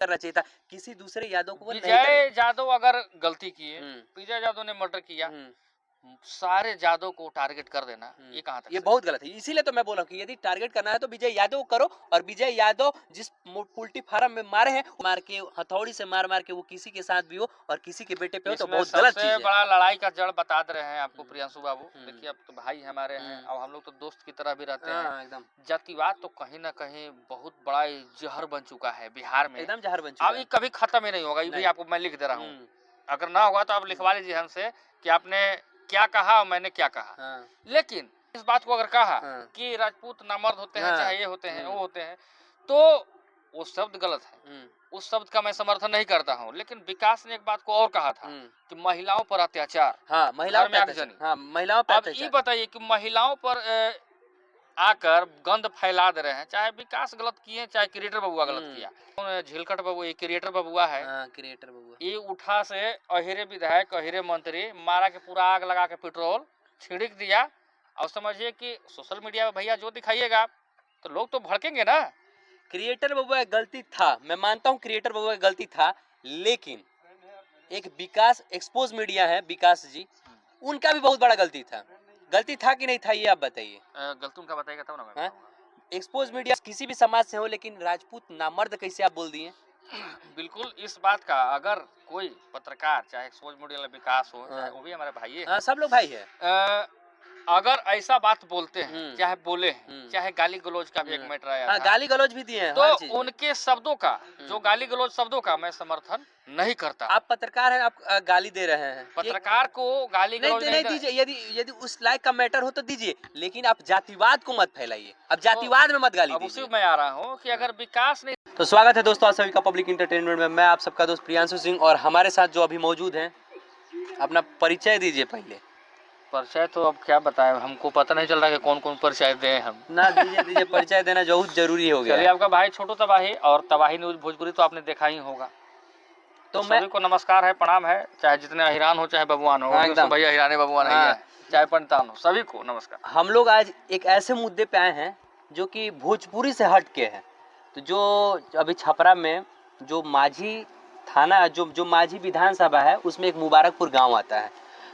करना चाहिए था, किसी दूसरे यादव को नहीं विजय करे। यादव अगर गलती किए, हम्म, विजय यादव ने मर्डर किया, हम्म, सारे यादव को टारगेट कर देना, ये कहाँ तक ये सही? बहुत गलत है। इसीलिए तो मैं बोल रहा हूँ कि यदि टारगेट करना है तो विजय यादव को करो, और विजय यादव जिस पोल्ट्री फार्म में मारे हैं, मार के हथौड़ी से मार मार के वो किसी के साथ भी हो और किसी के बेटे पे हो तो इसमें बहुत गलत सबसे चीज है। बड़ा लड़ाई का जड़ बता दे रहे हैं आपको प्रियांशु बाबू। हम्म, देखिए अब तो भाई हमारे हैं, हम्म, अब हम लोग तो दोस्त की तरह भी रहते हैं। हाँ एकदम जातिवाद तो कहीं ना कहीं बहुत बड़ा ही जहर बन चुका है बिहार में। एकदम जहर बन अब चुका ये है। कभी खत्म ही नहीं होगा, ये भी नहीं। आपको मैं लिख दे रहा हूँ। हम्म, अगर ना होगा तो आप लिखवा लीजिए हमसे कि आपने क्या कहा और मैंने क्या कहा। हाँ, लेकिन इस बात को अगर कहा हाँ, कि राजपूत नामर्द होते हैं, हाँ, चाहे ये होते हैं वो होते हैं, तो वो शब्द गलत है। उस शब्द का मैं समर्थन नहीं करता हूँ। लेकिन विकास ने एक बात को और कहा था कि महिलाओं पर अत्याचार, हाँ, महिलाओं घर पे में अत्याचार, आगजनी। हाँ महिलाओं पे अब ये अत्याचार। बताइए कि महिलाओं पर आकर गंद फैला दे रहे हैं, चाहे विकास गलत किए चाहे क्रिएटर बबुआ गलत किया। झिलकट बबू ये क्रिएटर बबुआ है, हाँ क्रिएटर बबुआ। ये उठा से अहिरे विधायक अहिरे मंत्री मारा के पूरा आग लगा के पेट्रोल छिड़क दिया। और समझिए कि सोशल मीडिया में भैया जो दिखाइएगा तो लोग तो भड़केंगे ना। क्रिएटर बबुआ गलती था, मैं मानता हूँ क्रिएटर बबुआ गलती था, लेकिन एक विकास एक्सपोज मीडिया है, विकास जी, उनका भी बहुत बड़ा गलती था। गलती था कि नहीं था ये आप बताइए। गलती उनका बताएगा तब ना मैं हाँ? बताऊंगा। एक्सपोज मीडिया किसी भी समाज से हो, लेकिन राजपूत नामर्द कैसे आप बोल दिए। बिल्कुल इस बात का अगर कोई पत्रकार चाहे एक्सपोज मीडिया विकास हो चाहे वो भी हमारे भाई हाँ सब लोग भाई है। अगर ऐसा बात बोलते हैं चाहे बोले हैं हम्म, चाहे गाली गलौज का भी एक मैटर आया हाँ था, गाली गलौज भी दिए हैं तो हर चीज में। उनके शब्दों का जो गाली गलौज शब्दों का मैं समर्थन नहीं करता। आप पत्रकार हैं, आप गाली दे रहे हैं। पत्रकार को गाली गलौज नहीं दीजिए, यदि यदि उस लायक का मैटर हो तो दीजिए, लेकिन आप जातिवाद को मत फैलाइए, अब जातिवाद में मत गाली अब उसी दीजिए। में आ रहा हूँ कि अगर विकास नहीं। तो स्वागत है दोस्तों आप सभी का पब्लिक इंटरटेनमेंट में। मैं आप सबका दोस्त प्रियांशु सिंह, और हमारे साथ जो अभी मौजूद हैं, अपना परिचय दीजिए पहले। परिचय तो अब क्या बताएं, हमको पता नहीं चल रहा कि कौन कौन परिचय दें हम। ना दीजिए परिचय देना बहुत जरूरी हो गया चलिए, है। आपका भाई छोटू तबाही और तबाही न्यूज भोजपुरी तो आपने देखा ही होगा। तो मैं सभी को नमस्कार है, प्रणाम है, चाहे जितने अहिरान हो चाहे बबुआन हो। हाँ, एकदम। भैया अहिराने बबुआन नहीं है, चाहे पंडितान हो, सभी को नमस्कार। हम लोग आज एक ऐसे मुद्दे पे आए हैं जो कि भोजपुरी से हट के है। तो जो अभी छपरा में जो माझी थाना, जो माझी विधानसभा है, उसमें एक मुबारकपुर गांव आता है।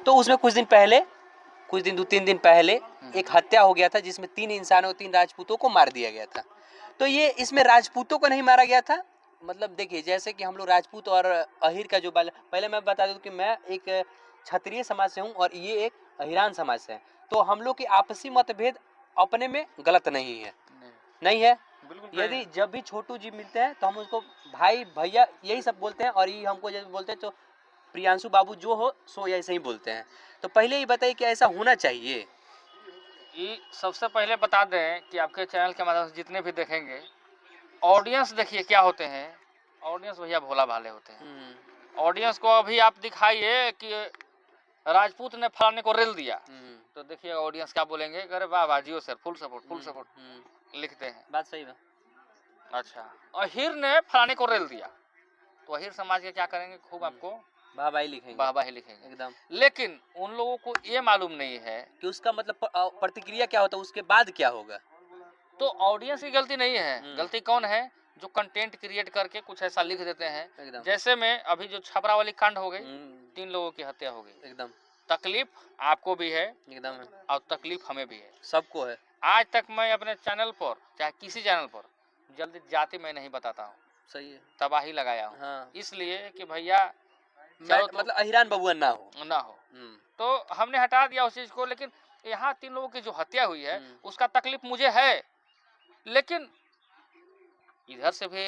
तो उसमें कुछ दिन 2-3 दिन पहले एक हत्या हो गया था, जिसमें 3 इंसानों 3 राजपूतों को मार दिया गया था। तो ये इसमें राजपूतों को नहीं मारा गया था, मतलब देखिए जैसे कि हम लोग राजपूत और अहिर का जो पहले मैं बता दूं कि मैं एक क्षत्रिय समाज से हूँ और ये एक अहिरान समाज से है। तो हम लोग के आपसी मतभेद अपने में गलत नहीं है, नहीं है। यदि जब भी छोटू जी मिलते हैं तो हम उसको भाई भैया यही सब बोलते हैं, और ये हमको जब बोलते हैं तो प्रियांशु बाबू जो हो सो ऐसे ही बोलते हैं। तो पहले ही बताइए कि ऐसा होना चाहिए। ये सबसे पहले बता दें कि आपके चैनल के माध्यम से जितने भी देखेंगे ऑडियंस, देखिए क्या होते हैं ऑडियंस, भैया भोला भाले होते हैं। ऑडियंस को अभी आप दिखाइए कि राजपूत ने फलाने को रेल दिया, तो देखिए ऑडियंस क्या बोलेंगे, अरे वाह वाह जियो सर, फुल सपोर्ट लिखते हैं। बात सही है। अच्छा, अहिर ने फलाने को रेल दिया तो अहिर समाज के क्या करेंगे, खूब आपको वाहवाही लिखेंगे, वाहवाही लिखेंगे एकदम। लेकिन उन लोगों को ये मालूम नहीं है कि उसका मतलब प्रतिक्रिया क्या होता है, उसके बाद क्या होगा। तो ऑडियंस की गलती नहीं है, गलती कौन है, जो कंटेंट क्रिएट करके कुछ ऐसा लिख देते हैं। जैसे में अभी जो छपरा वाली कांड हो गई, 3 लोगों की हत्या हो गई, एकदम तकलीफ आपको भी है, एकदम, और तकलीफ हमें भी है, सबको है। आज तक मैं अपने चैनल पर चाहे किसी चैनल पर जल्दी जाति मैं नहीं बताता हूँ, सही है, तबाही लगाया हूँ। हाँ। इसलिए कि भैया मतलब अहिरान बबुआन ना हो। तो हमने हटा दिया उस चीज को। लेकिन यहाँ 3 लोगों की जो हत्या हुई है उसका तकलीफ मुझे है, लेकिन इधर से भी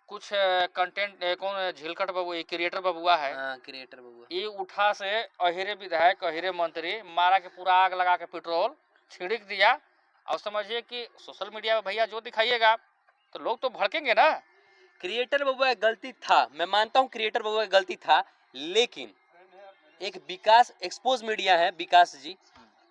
कुछ कंटेंट कौन झिलकट बबू ये क्रिएटर बबुआ है, क्रिएटर बबुआ, ये उठा से अहिरे विधायक अहिरे मंत्री मारा के पूरा आग लगा के पेट्रोल छिड़क दिया। और समझिए कि सोशल मीडिया में भैया जो दिखाइएगा तो लोग तो भड़केंगे ना। क्रिएटर बबुआ गलती था, मैं मानता हूँ क्रिएटर बबुआ गलती था, लेकिन एक विकास एक्सपोज मीडिया है, विकास जी,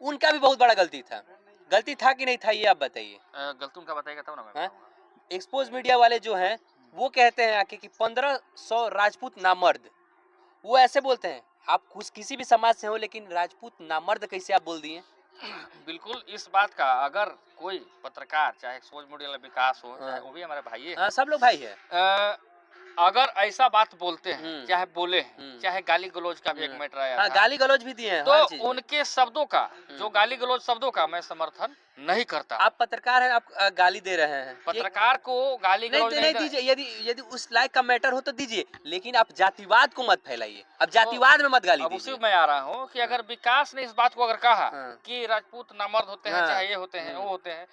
उनका भी बहुत बड़ा गलती था। गलती था कि नहीं था ये आप बताइए। गलती उनका बताएगा तब ना मैं बताऊंगा। एक्सपोज मीडिया वाले जो हैं वो कहते हैं आके कि 1500 राजपूत नामर्द, वो ऐसे बोलते हैं। आप किसी भी समाज से हो, लेकिन राजपूत नामर्द कैसे आप बोल दिए। बिल्कुल इस बात का अगर कोई पत्रकार चाहे एक्सपोज मीडिया विकास हो चाहे वो भी हमारे भाई है, सब लोग भाई है। अगर ऐसा बात बोलते हैं, चाहे बोले हैं, चाहे गाली गलौज का भी एक मैटर आया था, गाली गलौज भी दिए हैं तो उनके शब्दों का, जो गाली गलौज शब्दों का मैं समर्थन नहीं करता। आप पत्रकार हैं, आप गाली दे रहे हैं, पत्रकार को गाली गलौज नहीं दीजिए, यदि उस लायक का मैटर हो तो दीजिए, लेकिन आप जातिवाद को मत फैलाइए, अब जातिवाद में मत गाली अब दीजिए। उसी में आ रहा हूँ कि अगर विकास ने इस बात को अगर कहा कि राजपूत नामर्द होते हैं, चाहे ये होते हैं, वो होते हैं,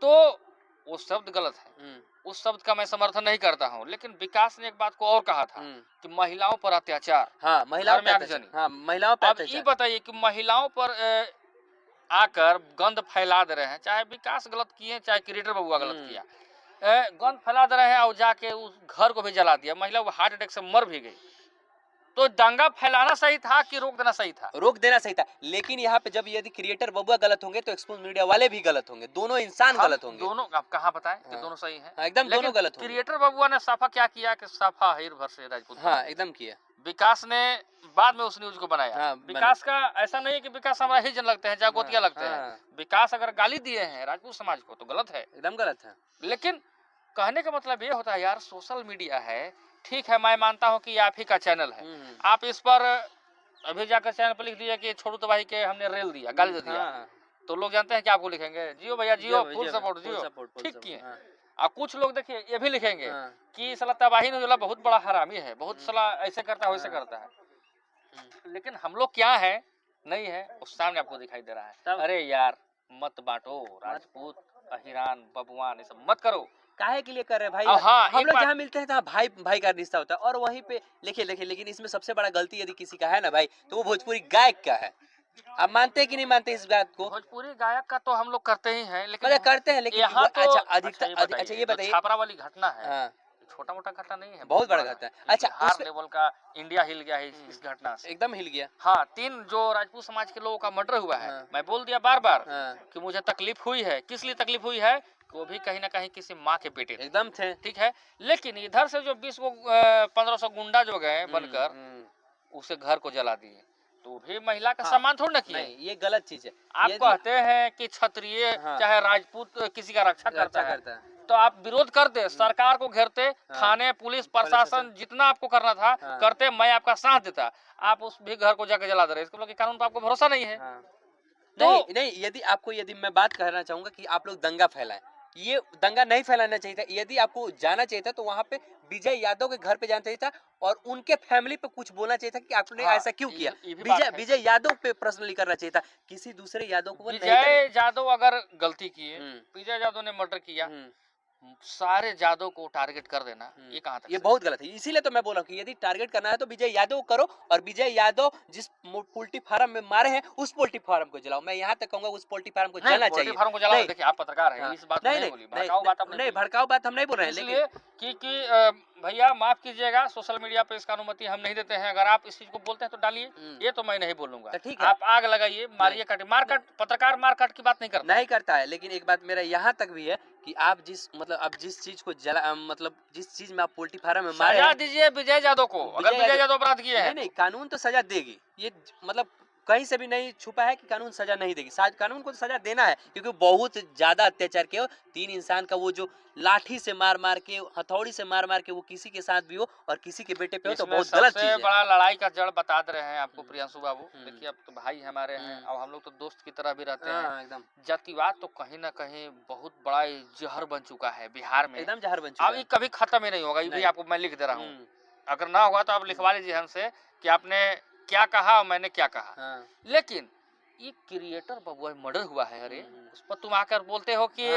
तो वो शब्द गलत है, उस शब्द का मैं समर्थन नहीं करता हूँ। लेकिन विकास ने एक बात को और कहा था कि महिलाओं पर अत्याचार, महिलाओं पर अत्याचार। अब ये बताइए कि महिलाओं पर आकर गंद फैला दे रहे हैं, चाहे विकास गलत किए, चाहे क्रिएटर बबुआ गलत किया, गंद फैला दे रहे हैं और जाके उस घर को भी जला दिया, महिला वो हार्ट अटैक से मर भी गई। तो दंगा फैलाना सही था कि रोक देना सही था? रोक देना सही था, लेकिन यहाँ पे जब यदि क्रिएटर बबुआ गलत होंगे तो एक्सपोज मीडिया वाले भी गलत होंगे, दोनों इंसान गलत होंगे। दोनों आप कहाँ बताएं कि दोनों सही हैं? एकदम दोनों गलत होंगे। क्रिएटर बबुआ ने साफा क्या किया कि साफा हिर भर से राजपूत, एकदम किया। विकास ने बाद में उस न्यूज को बनाया। विकास का ऐसा नहीं है कि विकास हमारा ही जन लगते हैं, जागोतिया लगते हैं। विकास अगर गाली दिए हैं राजपूत समाज को तो गलत है, एकदम गलत है। लेकिन कहने का मतलब ये होता है यार, सोशल मीडिया है, ठीक है, मैं मानता हूँ कि आप ही का चैनल है, आप इस पर अभी जाकर चैनल पर लिख दिया कि छोटू तबाही के हमने रेल दिया, गाली दिया, तो लोग जानते हैं कि आपको लिखेंगे जियो भैया जियो, फुल सपोर्ट जियो, ठीक किए। और कुछ लोग देखिए ये भी लिखेंगे कि साला तबाही ने बहुत बड़ा हरामी है, बहुत साला ऐसे करता है वैसे करता है। लेकिन हम लोग क्या है नहीं है, उस सामने आपको दिखाई दे रहा है। अरे यार मत बांटो, राजपूत अहिरान बबुआन ये सब मत करो। काहे के लिए कर रहे भाई? हम लोग जहाँ मिलते हैं तो भाई भाई का रिश्ता होता है, और वहीं पे लिखे लेकिन इसमें सबसे बड़ा गलती यदि किसी का है ना भाई, तो वो भोजपुरी गायक का है। आप मानते हैं कि नहीं मानते इस बात को? भोजपुरी गायक का तो हम लोग करते ही हैं, लेकिन करते हैं, लेकिन यहाँ तो अच्छा ये बताइए, छापरा वाली घटना है, छोटा मोटा घटना नहीं है, बहुत बड़ा घटना है। अच्छा, हर लेवल का इंडिया हिल गया है इस घटना से, एकदम हिल गया। हाँ, 3 जो राजपूत समाज के लोगों का मर्डर हुआ है, मैं बोल दिया बार बार कि मुझे तकलीफ हुई है। किस लिए तकलीफ हुई है? वो भी कहीं ना कहीं किसी माँ के बेटे एकदम थे, ठीक है। लेकिन इधर से जो 20 को 1500 गुंडा जो गए बनकर उसे घर को जला दिए, तो भी महिला का सम्मान थोड़ा ना किया। ये गलत चीज है। आप कहते हैं कि क्षत्रिय चाहे राजपूत किसी का रक्षा करता है, तो आप विरोध करते, सरकार को घेरते, थाने पुलिस प्रशासन जितना आपको करना था करते, मैं आपका साथ देता, आप उस भी घर को जाकर जला दे रहे। इसका मतलब कानून पर आपको भरोसा नहीं है। नहीं, यदि मैं बात कहना चाहूंगा कि आप लोग दंगा फैलाएं, ये दंगा नहीं फैलाना चाहिए था। यदि आपको जाना चाहिए था तो वहाँ पे विजय यादव के घर पे जाना चाहिए था और उनके फैमिली पे कुछ बोलना चाहिए था कि आपने ऐसा क्यों किया। विजय यादव पे पर्सनली करना चाहिए था, किसी दूसरे यादव को। विजय यादव अगर गलती किए, विजय यादव ने मर्डर किया, सारे यादव को टारगेट कर देना, ये कहाँ तक? ये बहुत गलत है। इसीलिए तो मैं बोल रहा हूँ कि यदि टारगेट करना है तो विजय यादव करो, और विजय यादव जिस पोल्ट्री फार्म में मारे हैं उस पोल्ट्री फार्म को जलाओ। मैं यहाँ तक कहूंगा उस पोल्ट्री फार्म को जलाना चाहिए। फार्म को जलाओ। देखिए आप पत्रकार हैं, इस बात नहीं बोली, भड़काऊ बात नहीं, भड़काऊ बात हम नहीं बोल रहे हैं, इसलिए कि भैया माफ कीजिएगा, सोशल मीडिया पे इसका अनुमति हम नहीं देते हैं। अगर आप इस चीज को बोलते हैं तो डालिए, ये तो मैं नहीं बोलूंगा। आप आग लगाइए, मारिए, काटिए, मारकाट, पत्रकार मारकाट की बात नहीं करता है। लेकिन एक बात मेरा यहाँ तक भी है कि आप जिस चीज को जिस चीज में आप पोल्ट्री फार्म में मारे, सजा दीजिए विजय यादव को। अगर विजय यादव अपराध किए हैं, नहीं, कानून तो सजा देगी। ये कहीं से भी नहीं छुपा है कि कानून सजा नहीं देगी। कानून को तो सजा देना है, क्योंकि बहुत ज्यादा अत्याचार किया। 3 इंसान का वो जो लाठी से मार मार के, हथौड़ी से मार मार के वो किसी के साथ भी हो और किसी के बेटे पे हो, तो बहुत गलत चीज है। बड़ा लड़ाई का जड़ बता दे रहे हैं आपको प्रियांशु बाबू। देखिए अब तो भाई हमारे हैं, अब हम लोग तो दोस्त की तरह भी रहते हैं। एकदम जातिवाद तो कहीं ना कहीं बहुत बड़ा जहर बन चुका है बिहार में, एकदम जहर बन चुका है। अब ये कभी खत्म ही नहीं होगा। ये भी आपको मैं लिख दे रहा हूँ, अगर ना होगा तो आप लिखवा लीजिए हमसे कि आपने क्या कहा और मैंने क्या कहा। लेकिन ये क्रिएटर बबुआ मर्डर हुआ है, अरे उस पर तुम आकर बोलते हो कि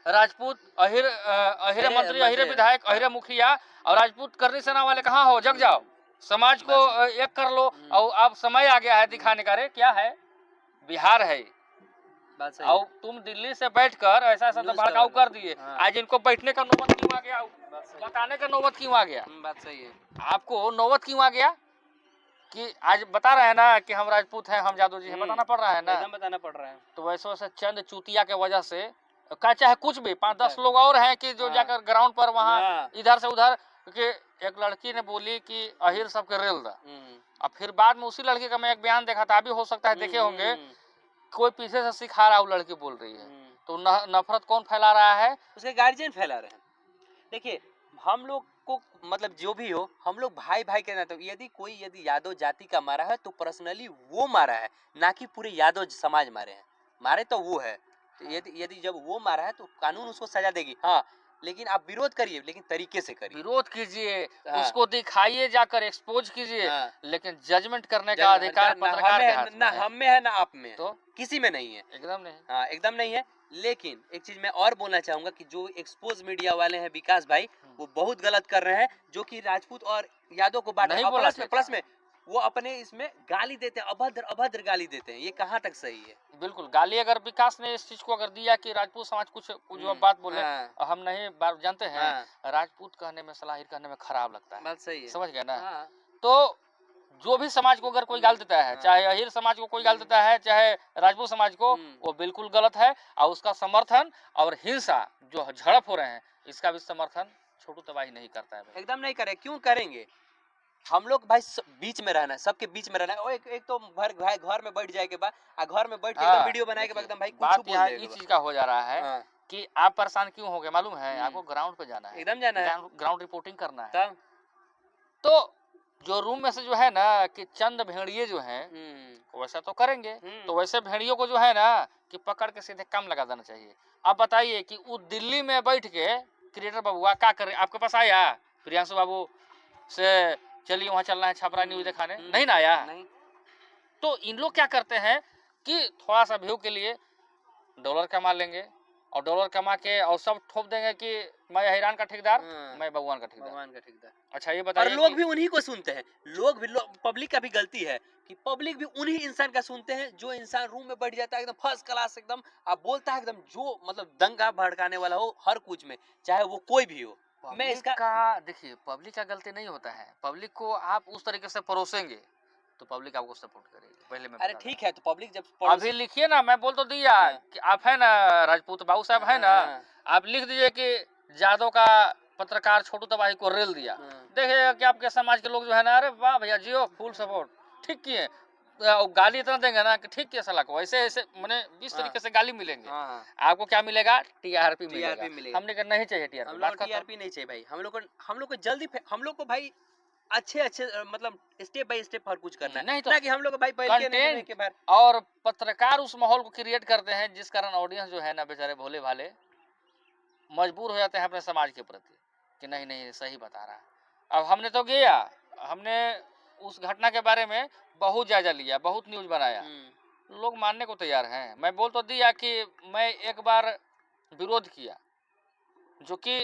राजपूत अहिरे मंत्री, अहिरे विधायक, अहिरे मुखिया और राजपूत करनी सेना वाले कहाँ हो? जग जाओ, समाज को एक कर लो। और अब समय आ गया है दिखाने का। अरे क्या है, बिहार है और तुम दिल्ली से बैठकर ऐसा भड़काऊ कर दिए। आज इनको बैठने का नौबत क्यों आ गया, बताने का नौबत क्यों आ गया? बात सही है। आपको नौबत क्यों आ गया कि आज बता रहे हैं ना कि हम राजपूत हैं, हम जादव जी हैं, बताना पड़ रहा है ना, बताना पड़ रहा है। तो वैसे चंद चूतिया के वजह से का चाहे कुछ भी 5-10 लोग और हैं कि जो जाकर ग्राउंड पर वहाँ इधर से उधर कि एक लड़की ने बोली कि अहिर सबके रेल दा, अब फिर बाद में उसी लड़की का मैं एक बयान देखा था, अभी हो सकता है देखे होंगे, कोई पीछे से सिखा रहा है, वो लड़की बोल रही है। तो नफरत कौन फैला रहा है? उसके गार्जियन फैला रहे हैं। देखिए हम लोग को मतलब जो भी हो, हम लोग भाई भाई के नाते, यदि यादव जाति का मारा है तो पर्सनली वो मारा है, ना कि पूरे यादव समाज मारे हैं। मारे तो वो है, तो यदि जब वो मारा है तो कानून उसको सजा देगी। हाँ, लेकिन आप विरोध करिए, लेकिन तरीके से करिए, विरोध कीजिए, हाँ। उसको दिखाइए, जाकर एक्सपोज कीजिए, हाँ। लेकिन जजमेंट करने का अधिकार पत्रकार के हाथ में ना है। हम में है ना आप में है, तो किसी में नहीं है, एकदम नहीं। हाँ एकदम नहीं है। लेकिन एक चीज मैं और बोलना चाहूंगा कि जो एक्सपोज मीडिया वाले हैं विकास भाई, वो बहुत गलत कर रहे हैं, जो कि राजपूत और यादव को बांट रहे नहीं हैं। बोला प्लस में वो अपने इसमें गाली देते हैं, अभद्र गाली देते हैं। ये कहाँ तक सही है? बिल्कुल, गाली अगर विकास ने इस चीज को अगर दिया कि राजपूत समाज कुछ जो बात बोले, हाँ। हम नहीं बात जानते हैं, हाँ। राजपूत कहने में, सलाहिर कहने में खराब लगता है, बात सही है, समझ गए ना। हाँ। तो जो भी समाज को अगर कोई गाल देता है, चाहे अहिर समाज को कोई गाल देता है, चाहे राजपूत समाज को, वो बिल्कुल गलत है। और उसका समर्थन और हिंसा जो झड़प हो रहे हैं, इसका भी समर्थन छोटू तबाही नहीं करता है। एकदम नहीं करे, क्यों करेंगे? हम लोग भाई बीच में रहना है, सबके बीच में रहना है। और एक तो घर में बैठ जाए के बाद, घर में बैठ के एकदम वीडियो बनाए के बाद एकदम भाई कुछ बात बोल यहाँ देगा। इस चीज का हो जा रहा है कि आप परेशान क्यों हो गए मालूम है? आपको ग्राउंड पे जाना है, एकदम जाना है, ग्राउंड रिपोर्टिंग करना है। तब तो जो रूम में से जो है ना कि चंद भेड़िए जो हैं, वैसा तो करेंगे, तो वैसे भेड़ियों को जो है ना कि पकड़ के सीधे काम लगा देना चाहिए। अब बताइए कि वो दिल्ली में बैठ के क्रिएटर बबुआ क्या करे? आपके पास आया प्रियांशु बाबू से, चलिए वहां चलना है छपरा न्यूज दिखाने, नहीं ना आया। नहीं। तो इन लोग क्या करते हैं कि थोड़ा सा व्यू के लिए डॉलर कमा लेंगे, और डॉलर कमा के और सब ठोप देंगे कि मैं हैरान का ठेकेदार, मैं भगवान का ठेकेदार। अच्छा ये बताइए, और लोग भी उन्हीं को सुनते हैं, पब्लिक का भी गलती है कि पब्लिक भी उन्हीं इंसान का सुनते हैं, जो इंसान रूम में बैठ जाता है एकदम फर्स्ट क्लास, एकदम आप बोलता है एकदम जो मतलब दंगा भड़काने वाला हो हर कुछ में, चाहे वो कोई भी हो। मैं इसका देखिए, पब्लिक का गलती नहीं होता है। पब्लिक को आप उस तरीके से परोसेंगे तो पब्लिक आपको सपोर्ट करेगी। पहले मैं अरे ठीक है, तो पब्लिक जब अभी लिखिए ना, मैं बोल तो दिया कि आप है ना राजपूत बाबू साहब है ना, आप लिख दीजिए कि जादव का पत्रकार छोटू तबाही को रेल दिया। देखिएगा कि आपके समाज के लोग जो है ना, अरे वाह भैया जियो, फुल सपोर्ट, ठीक किए। गाली इतना देंगे ना कि ठीक किया साला को, ऐसे ऐसे मैंने 20 तरीके से गाली मिलेंगे। आपको क्या मिलेगा? टीआरपी मिलेगा। हमने कहा नहीं चाहिए टीआरपी नहीं चाहिए भाई। हम लोग को जल्दी, हम लोग को भाई अच्छे मतलब स्टेप बाय स्टेप हर कुछ करना है, नहीं तो ना कि हम लोग भाई पहले कंटेंट के बारे। और पत्रकार उस माहौल को क्रिएट करते हैं जिस कारण ऑडियंस जो है ना बेचारे भोले भाले मजबूर हो जाते हैं अपने समाज के प्रति कि नहीं नहीं सही बता रहा है। अब हमने तो गया, हमने उस घटना के बारे में बहुत जायजा लिया, बहुत न्यूज बनाया, लोग मानने को तैयार हैं। मैं बोल तो दिया कि मैं एक बार विरोध किया, जो कि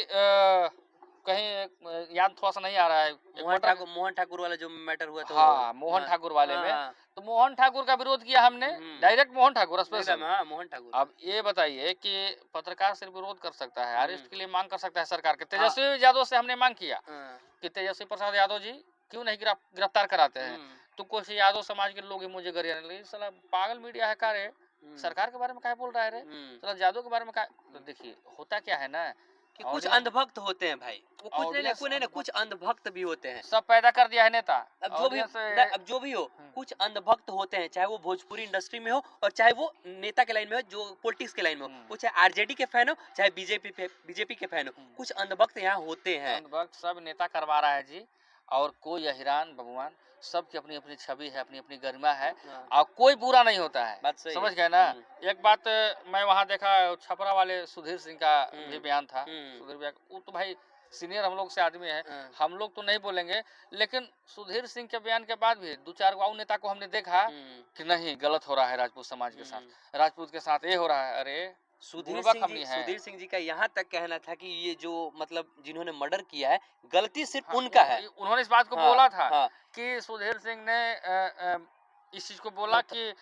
कहीं याद थोड़ा सा नहीं आ रहा है, मोहन ठाकुर वाला जो मैटर हुआ, तो हाँ मोहन ठाकुर वाले में, तो मोहन ठाकुर का विरोध किया हमने, डायरेक्ट मोहन ठाकुर स्पेशल। मोहन ठाकुर। अब ये बताइए कि पत्रकार सिर्फ विरोध कर सकता है, अरेस्ट के लिए मांग कर सकता है सरकार के। तेजस्वी यादव से हमने मांग किया कि तेजस्वी प्रसाद यादव जी क्यों नहीं गिरफ्तार कराते हैं? तो कुछ यादव समाज के लोग ही मुझे गरिया नहीं, साला पागल मीडिया है का रे, सरकार के बारे में क्या बोल रहा है रे, साला यादव के बारे में क्या। तो देखिए होता क्या है ना कि कुछ अंधभक्त होते हैं भाई, वो कुछ नहीं, कुछ अंधभक्त भी होते हैं, सब पैदा कर दिया है नेता। अब जो भी हो कुछ अंधभक्त होते हैं, चाहे वो भोजपुरी इंडस्ट्री में हो और चाहे वो नेता के लाइन में हो, जो पॉलिटिक्स के लाइन में हो, वो चाहे आरजेडी के फैन हो चाहे बीजेपी के फैन हो, कुछ अंधभक्त यहाँ होते हैं। अंधभक्त सब नेता करवा रहा है जी, और कोई हैरान भगवान, सबकी अपनी अपनी छवि है, अपनी अपनी गरिमा है, और कोई बुरा नहीं होता है। समझ गए ना। एक बात मैं वहाँ देखा, छपरा वाले सुधीर सिंह का भी बयान था। सुधीर भैया वो तो भाई सीनियर हम लोग से आदमी है, हम लोग तो नहीं बोलेंगे, लेकिन सुधीर सिंह के बयान के बाद भी 2-4 गाँव नेता को हमने देखा कि नहीं गलत हो रहा है राजपूत समाज के साथ, राजपूत के साथ ये हो रहा है। अरे सुधीर सिंह जी का यहाँ तक कहना था कि ये जो मतलब जिन्होंने मर्डर किया है, गलती सिर्फ उनका है। उन्होंने इस बात को बोला था कि सुधीर सिंह ने इस चीज को बोला कि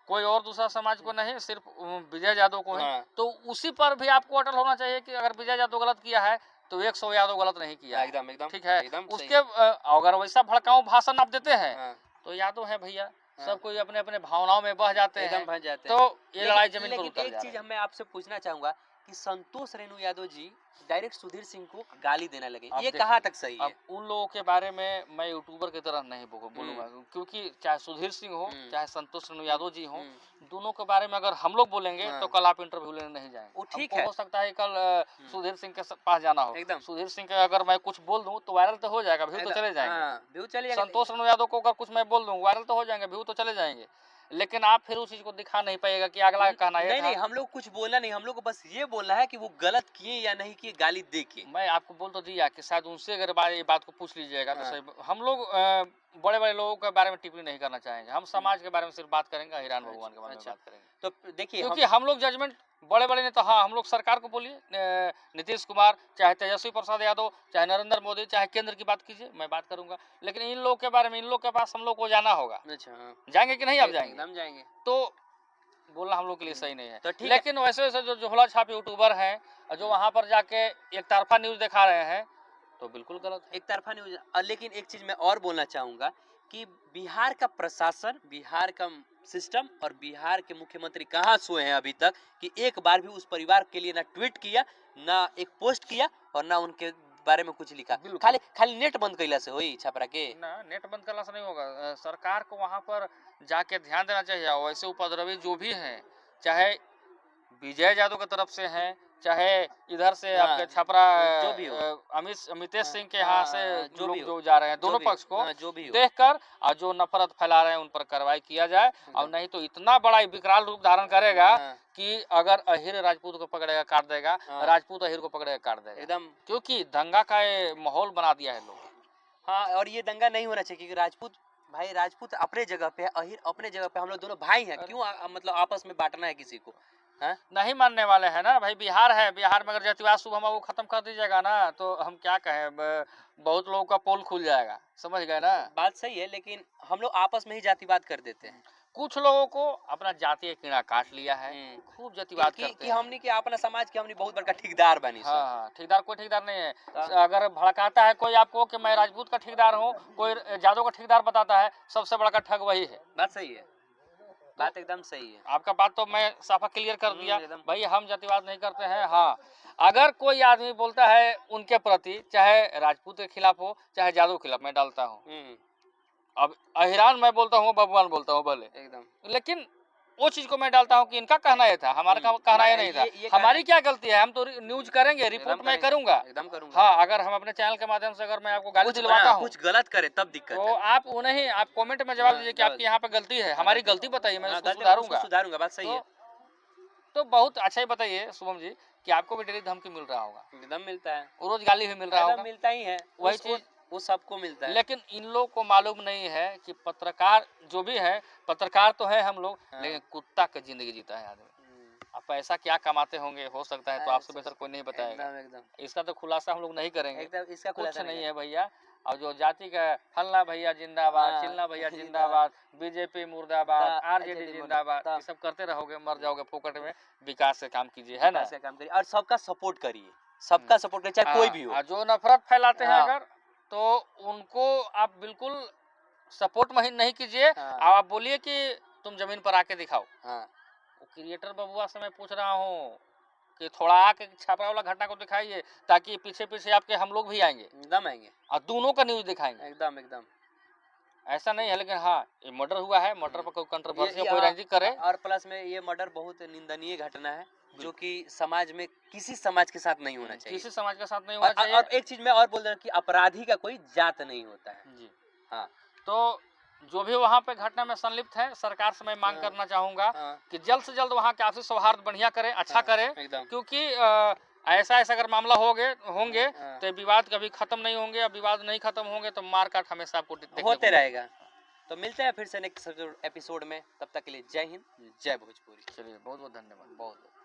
कोई और दूसरा समाज को नहीं, सिर्फ विजय यादव को है। तो उसी पर भी आपको अटल होना चाहिए कि अगर विजय यादव गलत किया है तो 100 यादव गलत नहीं किया। एकदम ठीक है। उसके अगर वैसा भड़काऊ भाषण आप देते हैं तो यादव है भैया, सब कोई अपने अपने भावनाओं में बह जाते हैं, तो ये लड़ाई जमीन पर उतर जाती है। एक चीज मैं आपसे पूछना चाहूंगा कि संतोष रेणु यादव जी डायरेक्ट सुधीर सिंह को गाली देने लगे, अब ये देखिए, कहाँ तक सही है? अब उन लोगों के बारे में मैं यूट्यूबर की तरह नहीं बोलूंगा, क्योंकि चाहे सुधीर सिंह हो चाहे संतोष रेणु यादव जी हो, दोनों के बारे में अगर हम लोग बोलेंगे तो कल आप इंटरव्यू लेने नहीं जाएंगे। वो ठीक हमको है, हो सकता है कल सुधीर सिंह के पास जाना हो, एकदम सुधीर सिंह के अगर मैं कुछ बोल दूं तो वायरल तो हो जाएगा, व्यू तो चले जाएंगे। व्यू चले जाएंगे। संतोष रेणु यादव को अगर कुछ मैं बोल दूं वायरल तो हो जाएंगे, व्यू तो चले जाएंगे, लेकिन आप फिर उस चीज को दिखा नहीं पाएगा कि अगला का कहना ये नहीं था। नहीं, हम लोग कुछ बोलना नहीं, हम लोग को बस ये बोलना है कि वो गलत किए या नहीं किए, गाली दे के। मैं आपको बोल तो दिया कि शायद उनसे अगर ये बात को पूछ लीजिएगा तो सही। हम लोग बड़े बड़े लोगों के बारे में टिप्पणी नहीं करना चाहेंगे, हम समाज के बारे में सिर्फ बात करेंगे, हिरान भगवान के बारे में बात करेंगे। तो देखिए, क्योंकि हम लोग जजमेंट बड़े बड़े ने तो, हाँ हम लोग सरकार को बोलिए, नीतीश कुमार चाहे तेजस्वी प्रसाद यादव चाहे नरेंद्र मोदी चाहे केंद्र की बात कीजिए, मैं बात करूंगा, लेकिन इन लोग के बारे में इन लोग के पास हम लोग को जाना होगा। अच्छा, जाएंगे कि नहीं? आप जाएंगे? एकदम जाएंगे। तो बोलना हम लोग के लिए सही नहीं है। तो ठीक लेकिन वैसे वैसे जो झोला छाप यूट्यूबर हैं जो वहाँ पर जाके एक तरफा न्यूज दिखा रहे हैं तो बिल्कुल गलत है। एक तरफा न्यूज। लेकिन एक चीज मैं और बोलना चाहूंगा कि बिहार का प्रशासन, बिहार का सिस्टम और बिहार के मुख्यमंत्री कहाँ सोए हैं अभी तक कि एक बार भी उस परिवार के लिए ना ट्वीट किया, ना एक पोस्ट किया और ना उनके बारे में कुछ लिखा। खाली नेट बंद कैला से होई छपरा के ना, नेट बंद करने से नहीं होगा। सरकार को वहाँ पर जाके ध्यान देना चाहिए। वैसे उपद्रवी जो भी हैं, चाहे विजय यादव की तरफ से हैं, चाहे इधर से आपके छपरा जो भी हो, अमितेश सिंह के यहाँ से जो भी जो जा रहे हैं, दोनों पक्ष को जो भी देखकर और जो नफरत फैला रहे हैं उन पर कार्रवाई किया जाए, और नहीं तो इतना बड़ा विकराल रूप धारण करेगा कि अगर अहिर राजपूत को पकड़ेगा काट देगा, राजपूत अहिर को पकड़ेगा काट देगा एकदम, क्योंकि दंगा का ये माहौल बना दिया है लोग। हाँ, और ये दंगा नहीं होना चाहिए क्योंकि राजपूत भाई, राजपूत अपने जगह पे है, अहिर अपने जगह पे, हम लोग दोनों भाई हैं, क्यों मतलब आपस में बांटना है किसी को? हाँ? नहीं मानने वाले हैं ना भाई, बिहार है, बिहार में अगर जातिवाद शुभ हम वो खत्म कर दीजिएगा ना तो हम क्या कहें, बहुत लोगों का पोल खुल जाएगा, समझ गए ना? बात सही है, लेकिन हम लोग आपस में ही जातिवाद कर देते हैं। कुछ लोगों को अपना जातीय कीड़ा काट लिया है, खूब जातिवाद करते हैं हमने कि अपना समाज के हमने बहुत बड़का ठेकेदार बनी। हाँ, ठेकेदार कोई ठेकेदार नहीं है। अगर भड़काता है कोई आपको कि मैं राजपूत का ठेकेदार हूँ, कोई जादव का ठेकेदार बताता है, सबसे बड़ा ठग वही है। बात सही है, बात एकदम सही है। आपका बात तो मैं साफा क्लियर कर दिया भाई, हम जातिवाद नहीं करते हैं। हाँ, अगर कोई आदमी बोलता है उनके प्रति, चाहे राजपूत के खिलाफ हो चाहे जादव के खिलाफ, मैं डालता हूँ। अब अहिरान मैं बोलता हूँ, भगवान बोलता हूँ भले एकदम, लेकिन वो चीज को मैं डालता हूँ कि इनका कहना ये था, हमारा कहना ये नहीं था। हमारी क्या गलती है? हम तो न्यूज करेंगे, रिपोर्ट मैं करूंगा, एकदम करूंगा। हाँ, अगर हम अपने चैनल के माध्यम से अगर मैं आपको गाली दिलवाता हूँ, कुछ गलत करे तब दिक्कत तो आप उन्हें आप कमेंट में जवाब दीजिए कि आपकी यहाँ पे गलती है, हमारी गलती बताइए, मैं उसको सुधारूंगा। बात सही है। तो बहुत अच्छा ही बताइए शुभम जी कि आपको भी डेली धमकी मिल रहा होगा? एकदम मिलता है, रोज गाली भी मिल रहा होगा? मिलता ही है, वही चीज वो सबको मिलता है। लेकिन इन लोग को मालूम नहीं है कि पत्रकार जो भी है, पत्रकार तो है हम लोग, लेकिन कुत्ता की जिंदगी जीता है आदमी। अब पैसा क्या कमाते होंगे हो सकता है, तो आपसे बेहतर कोई नहीं बताएगा। एकदम इसका तो खुलासा हम लोग नहीं करेंगे, इसका कुछ नहीं है भैया। और जो जाति का फलना भैया जिंदाबाद, चिलना भैया जिंदाबाद, बीजेपी मुर्दाबाद, आरजेडी जिंदाबाद, ये सब करते रहोगे, मर जाओगे फोकट में। विकास से काम कीजिए, है ना? काम करिए और सबका सपोर्ट करिए, सबका सपोर्ट करिए, चाहे कोई भी हो। जो नफरत फैलाते हैं अगर, तो उनको आप बिल्कुल सपोर्ट नहीं कीजिए। आप बोलिए कि तुम जमीन पर आके दिखाओ। क्रिएटर बबुआ से मैं पूछ रहा हूँ कि थोड़ा आके छापरा वाला घटना को दिखाइए, ताकि पीछे पीछे आपके हम लोग भी आएंगे, एकदम आएंगे, और दोनों का न्यूज दिखाएंगे। एकदम एकदम ऐसा नहीं है, लेकिन हाँ, ये मर्डर हुआ है, मर्डर पर कोई कंट्रोवर्सी, कोई राजनीति करे। और प्लस में ये मर्डर बहुत निंदनीय घटना है, जो कि समाज में किसी समाज के साथ नहीं होना चाहिए, किसी समाज के साथ नहीं होना चाहिए। और एक चीज मैं और बोल रहा हूँ कि अपराधी का कोई जात नहीं होता है जी। हाँ, तो जो भी वहाँ पे घटना में संलिप्त है, सरकार से मैं मांग करना चाहूंगा कि जल्द से जल्द वहाँ के आपसी सौहार्द बढ़िया करे, अच्छा करे, क्योंकि ऐसा अगर मामला होंगे तो विवाद कभी खत्म नहीं होंगे, और विवाद नहीं खत्म होंगे तो मारकाट हमेशा आपको होते रहेगा। तो मिलते हैं फिर से नेक्स्ट एपिसोड में, तब तक के लिए जय हिंद, जय भोजपुरी। चलिए, बहुत बहुत धन्यवाद, बहुत।